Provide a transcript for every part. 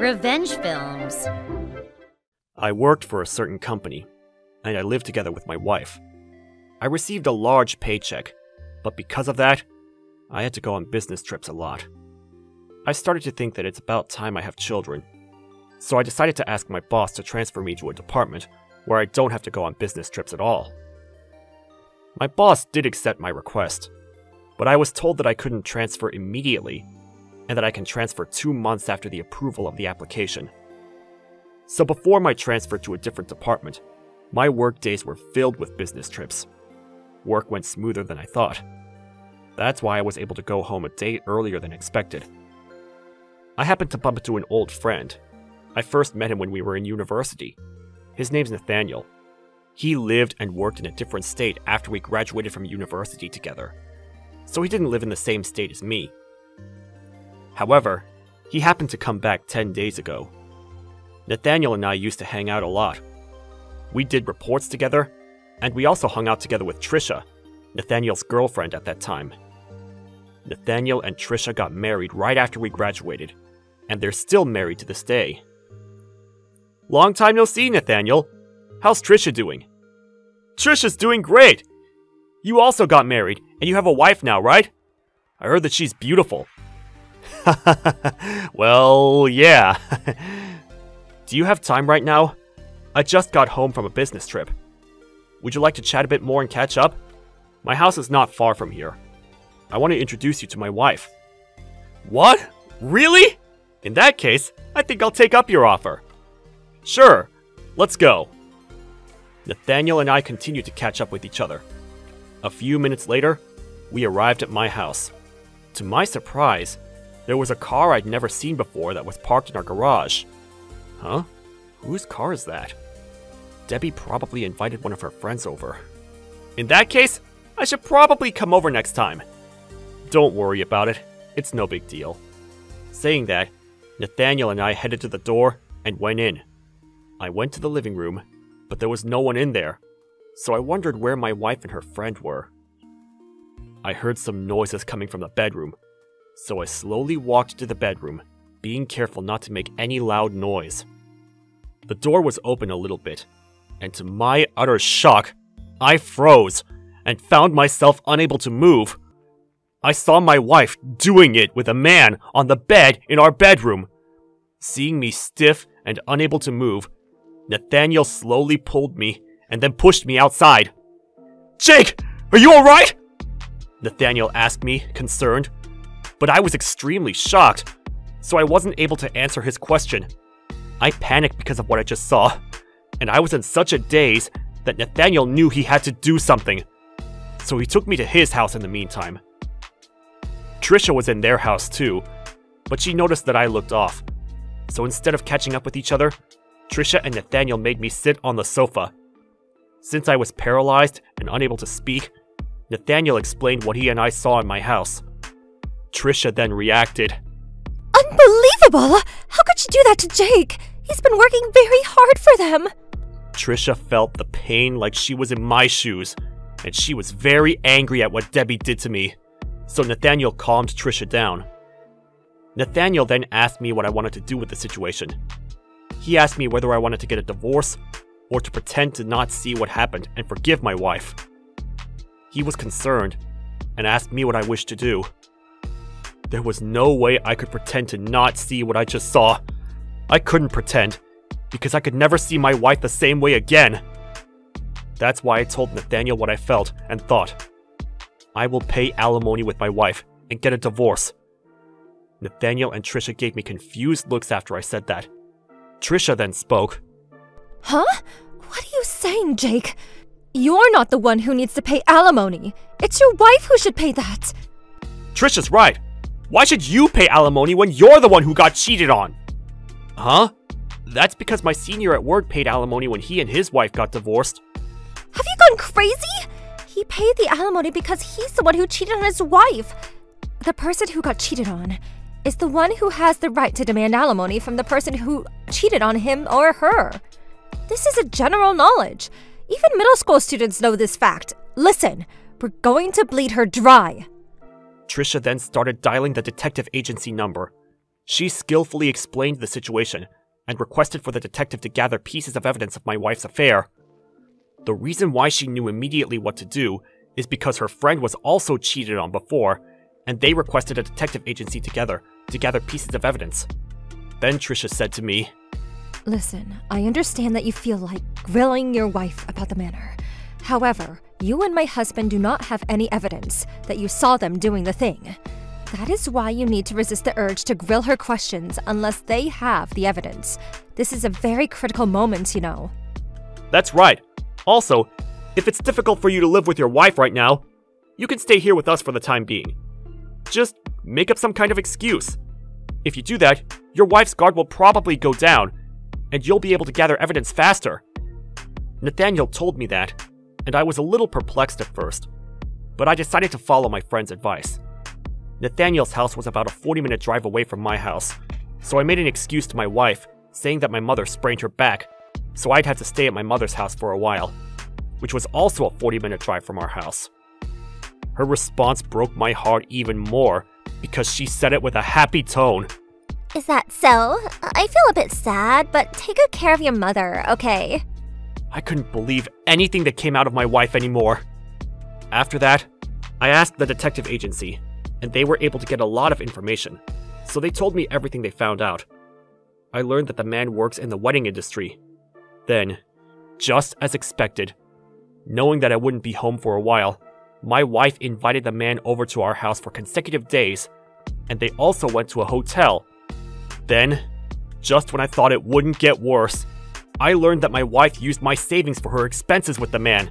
Revenge films. I worked for a certain company, and I lived together with my wife. I received a large paycheck, but because of that, I had to go on business trips a lot. I started to think that it's about time I have children, so I decided to ask my boss to transfer me to a department where I don't have to go on business trips at all. My boss did accept my request, but I was told that I couldn't transfer immediately, and that I can transfer 2 months after the approval of the application. So before my transfer to a different department, my work days were filled with business trips. Work went smoother than I thought. That's why I was able to go home a day earlier than expected. I happened to bump into an old friend. I first met him when we were in university. His name's Nathaniel. He lived and worked in a different state after we graduated from university together, so he didn't live in the same state as me. However, he happened to come back 10 days ago. Nathaniel and I used to hang out a lot. We did reports together, and we also hung out together with Trisha, Nathaniel's girlfriend at that time. Nathaniel and Trisha got married right after we graduated, and they're still married to this day. Long time no see, Nathaniel. How's Trisha doing? Trisha's doing great! You also got married, and you have a wife now, right? I heard that she's beautiful. Well, yeah. Do you have time right now? I just got home from a business trip. Would you like to chat a bit more and catch up? My house is not far from here. I want to introduce you to my wife. What? Really? In that case, I think I'll take up your offer. Sure, let's go. Nathaniel and I continued to catch up with each other. A few minutes later, we arrived at my house. To my surprise, there was a car I'd never seen before that was parked in our garage. Huh? Whose car is that? Debbie probably invited one of her friends over. In that case, I should probably come over next time. Don't worry about it. It's no big deal. Saying that, Nathaniel and I headed to the door and went in. I went to the living room, but there was no one in there, so I wondered where my wife and her friend were. I heard some noises coming from the bedroom, so I slowly walked to the bedroom, being careful not to make any loud noise. The door was open a little bit, and to my utter shock, I froze and found myself unable to move. I saw my wife doing it with a man on the bed in our bedroom. Seeing me stiff and unable to move, Nathaniel slowly pulled me and then pushed me outside. Jake, are you alright? Nathaniel asked me, concerned, but I was extremely shocked, so I wasn't able to answer his question. I panicked because of what I just saw, and I was in such a daze that Nathaniel knew he had to do something, so he took me to his house in the meantime. Trisha was in their house too, but she noticed that I looked off, so instead of catching up with each other, Trisha and Nathaniel made me sit on the sofa. Since I was paralyzed and unable to speak, Nathaniel explained what he and I saw in my house. Trisha then reacted. Unbelievable! How could you do that to Jake? He's been working very hard for them. Trisha felt the pain like she was in my shoes, and she was very angry at what Debbie did to me, so Nathaniel calmed Trisha down. Nathaniel then asked me what I wanted to do with the situation. He asked me whether I wanted to get a divorce or to pretend to not see what happened and forgive my wife. He was concerned and asked me what I wished to do. There was no way I could pretend to not see what I just saw. I couldn't pretend, because I could never see my wife the same way again. That's why I told Nathaniel what I felt and thought. I will pay alimony with my wife and get a divorce. Nathaniel and Trisha gave me confused looks after I said that. Trisha then spoke. Huh? What are you saying, Jake? You're not the one who needs to pay alimony. It's your wife who should pay that. Trisha's right. Why should you pay alimony when you're the one who got cheated on? Huh? That's because my senior at work paid alimony when he and his wife got divorced. Have you gone crazy? He paid the alimony because he's the one who cheated on his wife. The person who got cheated on is the one who has the right to demand alimony from the person who cheated on him or her. This is a general knowledge. Even middle school students know this fact. Listen, we're going to bleed her dry. Trisha then started dialing the detective agency number. She skillfully explained the situation and requested for the detective to gather pieces of evidence of my wife's affair. The reason why she knew immediately what to do is because her friend was also cheated on before, and they requested a detective agency together to gather pieces of evidence. Then Trisha said to me, Listen, I understand that you feel like grilling your wife about the manor. However, you and my husband do not have any evidence that you saw them doing the thing. That is why you need to resist the urge to grill her questions unless they have the evidence. This is a very critical moment, you know. That's right. Also, if it's difficult for you to live with your wife right now, you can stay here with us for the time being. Just make up some kind of excuse. If you do that, your wife's guard will probably go down, and you'll be able to gather evidence faster. Nathaniel told me that, and I was a little perplexed at first, but I decided to follow my friend's advice. Nathaniel's house was about a 40-minute drive away from my house, so I made an excuse to my wife, saying that my mother sprained her back, so I'd have to stay at my mother's house for a while, which was also a 40-minute drive from our house. Her response broke my heart even more, because she said it with a happy tone. Is that so? I feel a bit sad, but take good care of your mother, okay? I couldn't believe anything that came out of my wife anymore. After that, I asked the detective agency, and they were able to get a lot of information, so they told me everything they found out. I learned that the man works in the wedding industry. Then, just as expected, knowing that I wouldn't be home for a while, my wife invited the man over to our house for consecutive days, and they also went to a hotel. Then, just when I thought it wouldn't get worse, I learned that my wife used my savings for her expenses with the man.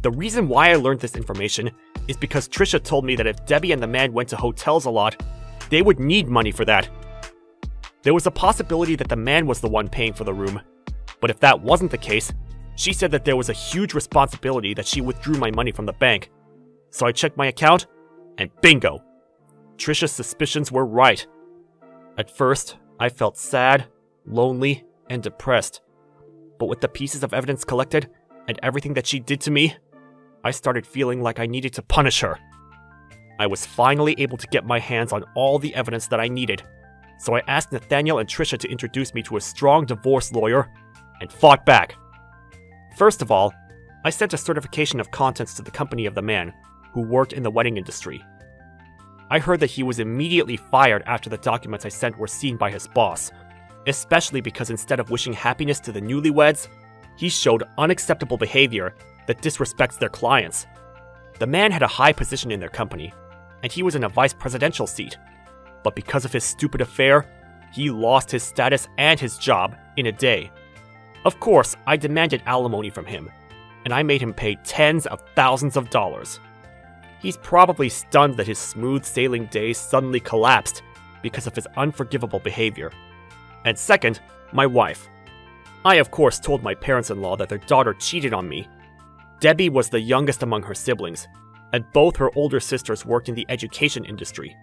The reason why I learned this information is because Trisha told me that if Debbie and the man went to hotels a lot, they would need money for that. There was a possibility that the man was the one paying for the room, but if that wasn't the case, she said that there was a huge responsibility that she withdrew my money from the bank. So I checked my account, and bingo! Trisha's suspicions were right. At first, I felt sad, lonely, and depressed. But with the pieces of evidence collected, and everything that she did to me, I started feeling like I needed to punish her. I was finally able to get my hands on all the evidence that I needed, so I asked Nathaniel and Trisha to introduce me to a strong divorce lawyer, and fought back. First of all, I sent a certification of contents to the company of the man, who worked in the wedding industry. I heard that he was immediately fired after the documents I sent were seen by his boss, especially because instead of wishing happiness to the newlyweds, he showed unacceptable behavior that disrespects their clients. The man had a high position in their company, and he was in a vice presidential seat, but because of his stupid affair, he lost his status and his job in a day. Of course, I demanded alimony from him, and I made him pay tens of thousands of dollars. He's probably stunned that his smooth sailing days suddenly collapsed because of his unforgivable behavior. And second, my wife. I of course told my parents-in-law that their daughter cheated on me. Debbie was the youngest among her siblings, and both her older sisters worked in the education industry.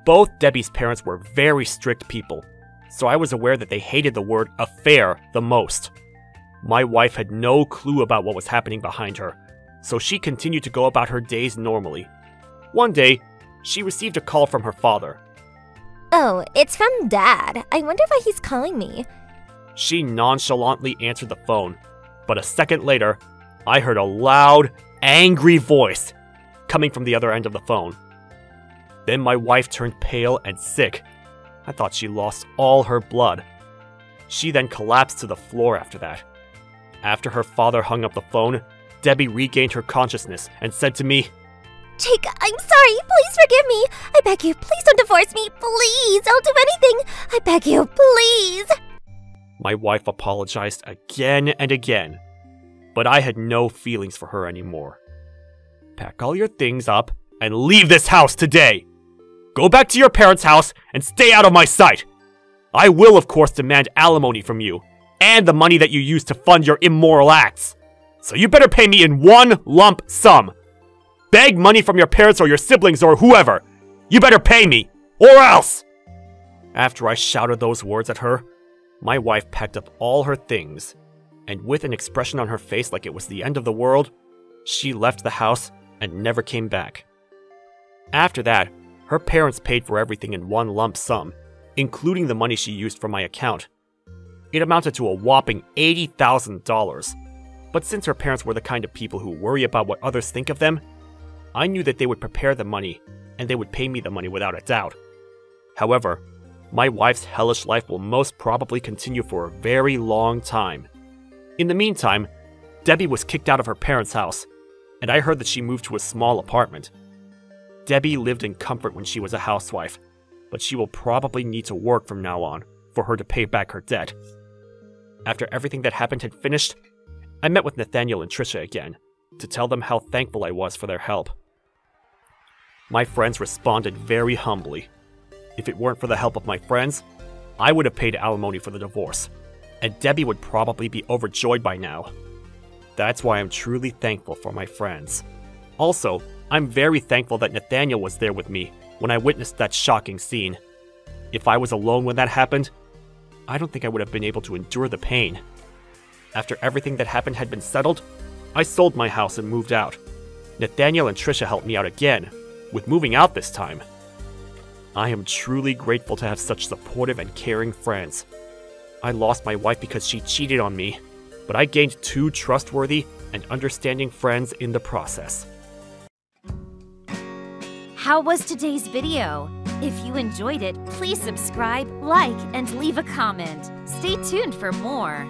Both Debbie's parents were very strict people, so I was aware that they hated the word affair the most. My wife had no clue about what was happening behind her, so she continued to go about her days normally. One day, she received a call from her father. Oh, it's from Dad. I wonder why he's calling me. She nonchalantly answered the phone, but a second later, I heard a loud, angry voice coming from the other end of the phone. Then my wife turned pale and sick. I thought she lost all her blood. She then collapsed to the floor after that. After her father hung up the phone, Debbie regained her consciousness and said to me, Jake, I'm sorry. Please forgive me. I beg you, please don't divorce me. Please, I'll do anything. I beg you, please. My wife apologized again and again, but I had no feelings for her anymore. Pack all your things up and leave this house today. Go back to your parents' house and stay out of my sight. I will, of course, demand alimony from you, and the money that you used to fund your immoral acts. So you better pay me in one lump sum. Beg money from your parents or your siblings or whoever. You better pay me, or else! After I shouted those words at her, my wife packed up all her things, and with an expression on her face like it was the end of the world, she left the house and never came back. After that, her parents paid for everything in one lump sum, including the money she used from my account. It amounted to a whopping $80,000. But since her parents were the kind of people who worry about what others think of them, I knew that they would prepare the money and they would pay me the money without a doubt. However, my wife's hellish life will most probably continue for a very long time. In the meantime, Debbie was kicked out of her parents' house, and I heard that she moved to a small apartment. Debbie lived in comfort when she was a housewife, but she will probably need to work from now on for her to pay back her debt. After everything that happened had finished, I met with Nathaniel and Trisha again to tell them how thankful I was for their help. My friends responded very humbly. If it weren't for the help of my friends, I would have paid alimony for the divorce, and Debbie would probably be overjoyed by now. That's why I'm truly thankful for my friends. Also, I'm very thankful that Nathaniel was there with me when I witnessed that shocking scene. If I was alone when that happened, I don't think I would have been able to endure the pain. After everything that happened had been settled, I sold my house and moved out. Nathaniel and Trisha helped me out again, with moving out this time. I am truly grateful to have such supportive and caring friends. I lost my wife because she cheated on me, but I gained 2 trustworthy and understanding friends in the process. How was today's video? If you enjoyed it, please subscribe, like, and leave a comment. Stay tuned for more.